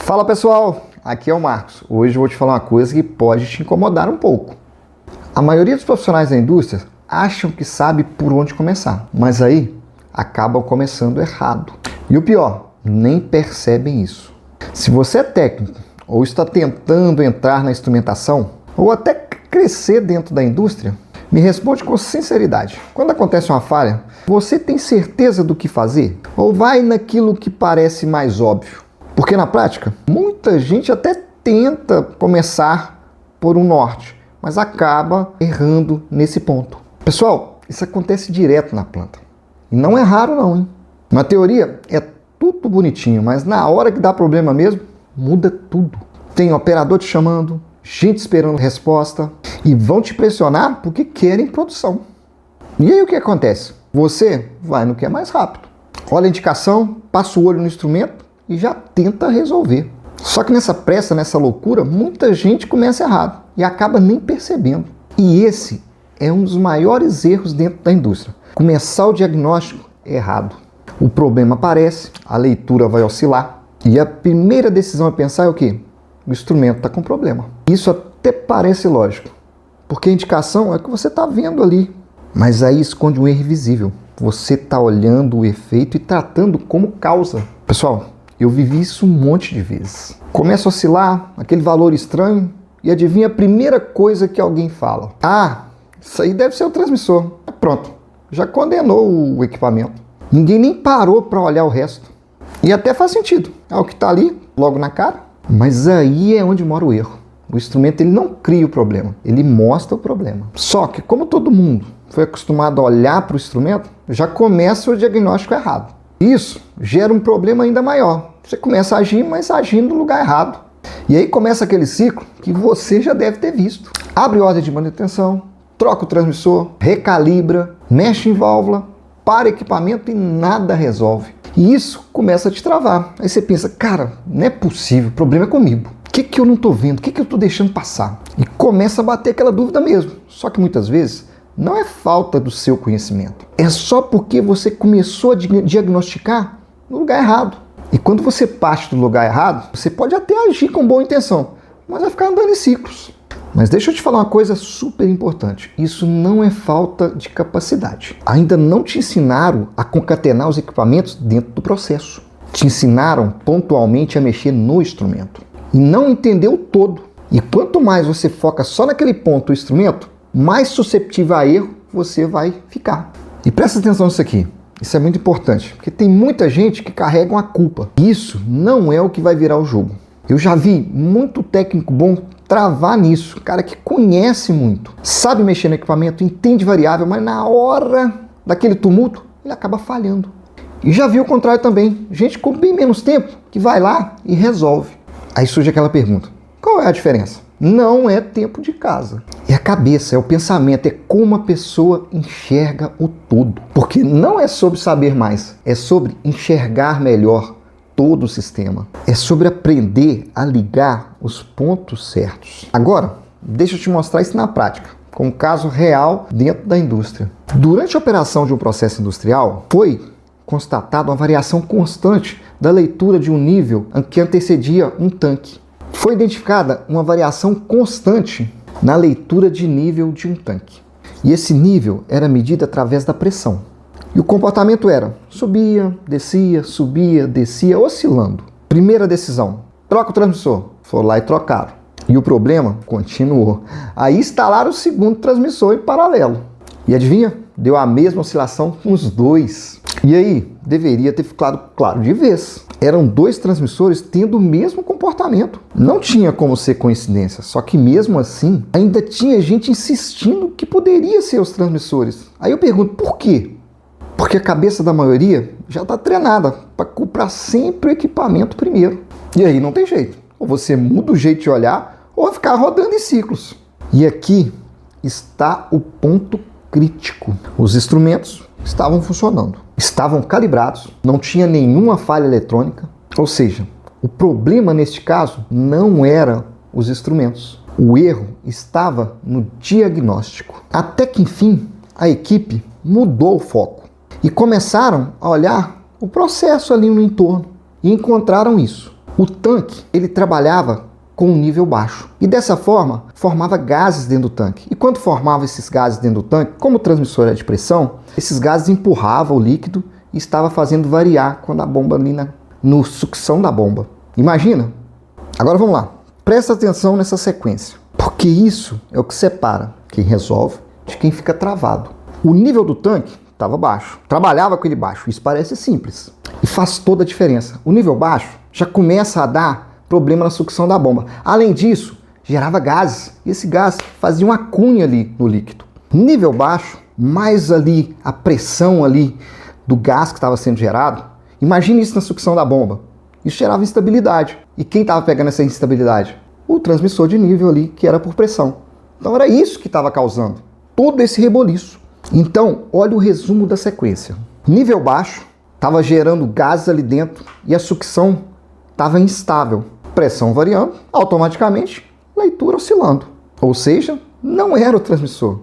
Fala pessoal, aqui é o Marcos. Hoje eu vou te falar uma coisa que pode te incomodar um pouco. A maioria dos profissionais da indústria acham que sabe por onde começar, mas aí acabam começando errado. E o pior, nem percebem isso. Se você é técnico ou está tentando entrar na instrumentação ou até crescer dentro da indústria, me responde com sinceridade. Quando acontece uma falha, você tem certeza do que fazer? Ou vai naquilo que parece mais óbvio? Porque na prática, muita gente até tenta começar por um norte, mas acaba errando nesse ponto. Pessoal, isso acontece direto na planta. E não é raro não, hein? Na teoria é tudo bonitinho, mas na hora que dá problema mesmo, muda tudo. Tem operador te chamando, gente esperando resposta e vão te pressionar porque querem produção. E aí o que acontece? Você vai no que é mais rápido. Olha a indicação, passa o olho no instrumento e já tenta resolver. Só que nessa pressa, nessa loucura, muita gente começa errado e acaba nem percebendo. E esse é um dos maiores erros dentro da indústria. Começar o diagnóstico errado. O problema aparece, a leitura vai oscilar e a primeira decisão a pensar é o quê? O instrumento está com problema. Isso até parece lógico, porque a indicação é o que você está vendo ali. Mas aí esconde um erro invisível. Você está olhando o efeito e tratando como causa. Pessoal, eu vivi isso um monte de vezes. Começa a oscilar, aquele valor estranho, e adivinha a primeira coisa que alguém fala? Ah, isso aí deve ser o transmissor. Pronto, já condenou o equipamento. Ninguém nem parou para olhar o resto. E até faz sentido. É o que está ali, logo na cara. Mas aí é onde mora o erro. O instrumento ele não cria o problema, ele mostra o problema. Só que como todo mundo foi acostumado a olhar para o instrumento, já começa o diagnóstico errado. Isso gera um problema ainda maior. Você começa a agir, mas agindo no lugar errado. E aí começa aquele ciclo que você já deve ter visto. Abre ordem de manutenção, troca o transmissor, recalibra, mexe em válvula, para equipamento e nada resolve. E isso começa a te travar. Aí você pensa, cara, não é possível, o problema é comigo. O que eu não estou vendo? O que eu estou deixando passar? E começa a bater aquela dúvida mesmo. Só que muitas vezes não é falta do seu conhecimento. É só porque você começou a diagnosticar no lugar errado. E quando você parte do lugar errado, você pode até agir com boa intenção, mas vai ficar andando em ciclos. Mas deixa eu te falar uma coisa super importante. Isso não é falta de capacidade. Ainda não te ensinaram a concatenar os equipamentos dentro do processo. Te ensinaram pontualmente a mexer no instrumento. E não entendeu o todo. E quanto mais você foca só naquele ponto do instrumento, mais susceptível a erro você vai ficar. E presta atenção nisso aqui. Isso é muito importante, porque tem muita gente que carrega uma culpa. Isso não é o que vai virar o jogo. Eu já vi muito técnico bom travar nisso. Cara que conhece muito, sabe mexer no equipamento, entende variável, mas na hora daquele tumulto, ele acaba falhando. E já vi o contrário também. Gente com bem menos tempo que vai lá e resolve. Aí surge aquela pergunta: qual é a diferença? Não é tempo de casa. É a cabeça, é o pensamento, é como a pessoa enxerga o todo. Porque não é sobre saber mais, é sobre enxergar melhor todo o sistema. É sobre aprender a ligar os pontos certos. Agora, deixa eu te mostrar isso na prática, com um caso real dentro da indústria. Durante a operação de um processo industrial, foi constatada uma variação constante da leitura de um nível que antecedia um tanque. Foi identificada uma variação constante na leitura de nível de um tanque. E esse nível era medido através da pressão. E o comportamento era subia, descia, oscilando. Primeira decisão, troca o transmissor. Foram lá e trocaram. E o problema continuou. Aí instalaram o segundo transmissor em paralelo. E adivinha? Deu a mesma oscilação com os dois. E aí, deveria ter ficado claro de vez. Eram dois transmissores tendo o mesmo comportamento. Não tinha como ser coincidência, só que mesmo assim, ainda tinha gente insistindo que poderia ser os transmissores. Aí eu pergunto, por quê? Porque a cabeça da maioria já está treinada para comprar sempre o equipamento primeiro. E aí não tem jeito. Ou você muda o jeito de olhar, ou vai ficar rodando em ciclos. E aqui está o ponto crítico. Os instrumentos estavam funcionando, estavam calibrados, não tinha nenhuma falha eletrônica. Ou seja, o problema neste caso não era os instrumentos. O erro estava no diagnóstico. Até que, enfim, a equipe mudou o foco e começaram a olhar o processo ali no entorno. E encontraram isso. O tanque, ele trabalhava com um nível baixo. E dessa forma, formava gases dentro do tanque. E quando formava esses gases dentro do tanque, como o transmissor é de pressão, esses gases empurravam o líquido e estava fazendo variar quando a bomba ali no sucção da bomba. Imagina? Agora vamos lá. Presta atenção nessa sequência. Porque isso é o que separa quem resolve de quem fica travado. O nível do tanque estava baixo. Trabalhava com ele baixo. Isso parece simples. E faz toda a diferença. O nível baixo já começa a dar problema na sucção da bomba. Além disso, gerava gases. E esse gás fazia uma cunha ali no líquido. Nível baixo, mais ali a pressão ali do gás que estava sendo gerado. Imagine isso na sucção da bomba. Isso gerava instabilidade. E quem estava pegando essa instabilidade? O transmissor de nível ali, que era por pressão. Então era isso que estava causando todo esse reboliço. Então, olha o resumo da sequência. Nível baixo, estava gerando gases ali dentro e a sucção estava instável. Pressão variando, automaticamente, leitura oscilando. Ou seja, não era o transmissor.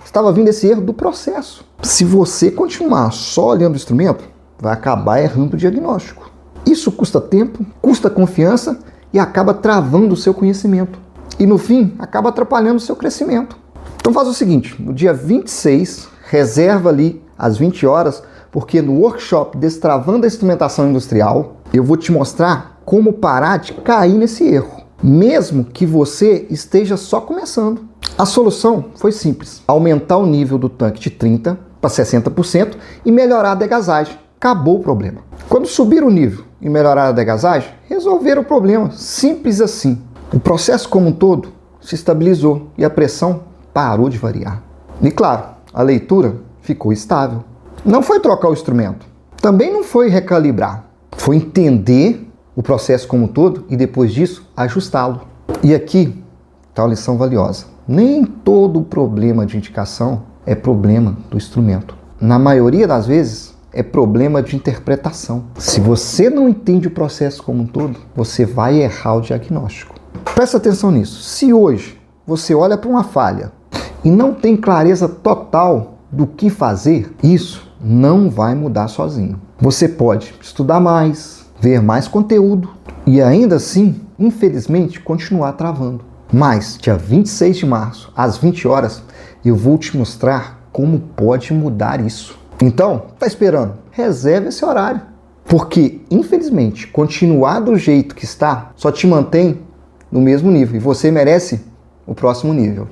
Estava vindo esse erro do processo. Se você continuar só olhando o instrumento, vai acabar errando o diagnóstico. Isso custa tempo, custa confiança e acaba travando o seu conhecimento. E no fim, acaba atrapalhando o seu crescimento. Então faz o seguinte, no dia 26, reserva ali às 20 horas, porque no workshop Destravando a Instrumentação Industrial, eu vou te mostrar como parar de cair nesse erro, mesmo que você esteja só começando. A solução foi simples, aumentar o nível do tanque de 30% para 60% e melhorar a degasagem. Acabou o problema. Quando subir o nível e melhorar a degasagem, resolveram o problema. Simples assim. O processo como um todo se estabilizou e a pressão parou de variar. E claro, a leitura ficou estável. Não foi trocar o instrumento. Também não foi recalibrar. Foi entender o processo como um todo e depois disso ajustá-lo. E aqui está uma lição valiosa. Nem todo problema de indicação é problema do instrumento. Na maioria das vezes, é problema de interpretação. Se você não entende o processo como um todo, você vai errar o diagnóstico. Presta atenção nisso. Se hoje você olha para uma falha e não tem clareza total do que fazer, isso não vai mudar sozinho. Você pode estudar mais, ver mais conteúdo e ainda assim, infelizmente, continuar travando. Mas, dia 26 de março, às 20 horas, eu vou te mostrar como pode mudar isso. Então, tá esperando? Reserve esse horário. Porque, infelizmente, continuar do jeito que está só te mantém no mesmo nível. E você merece o próximo nível.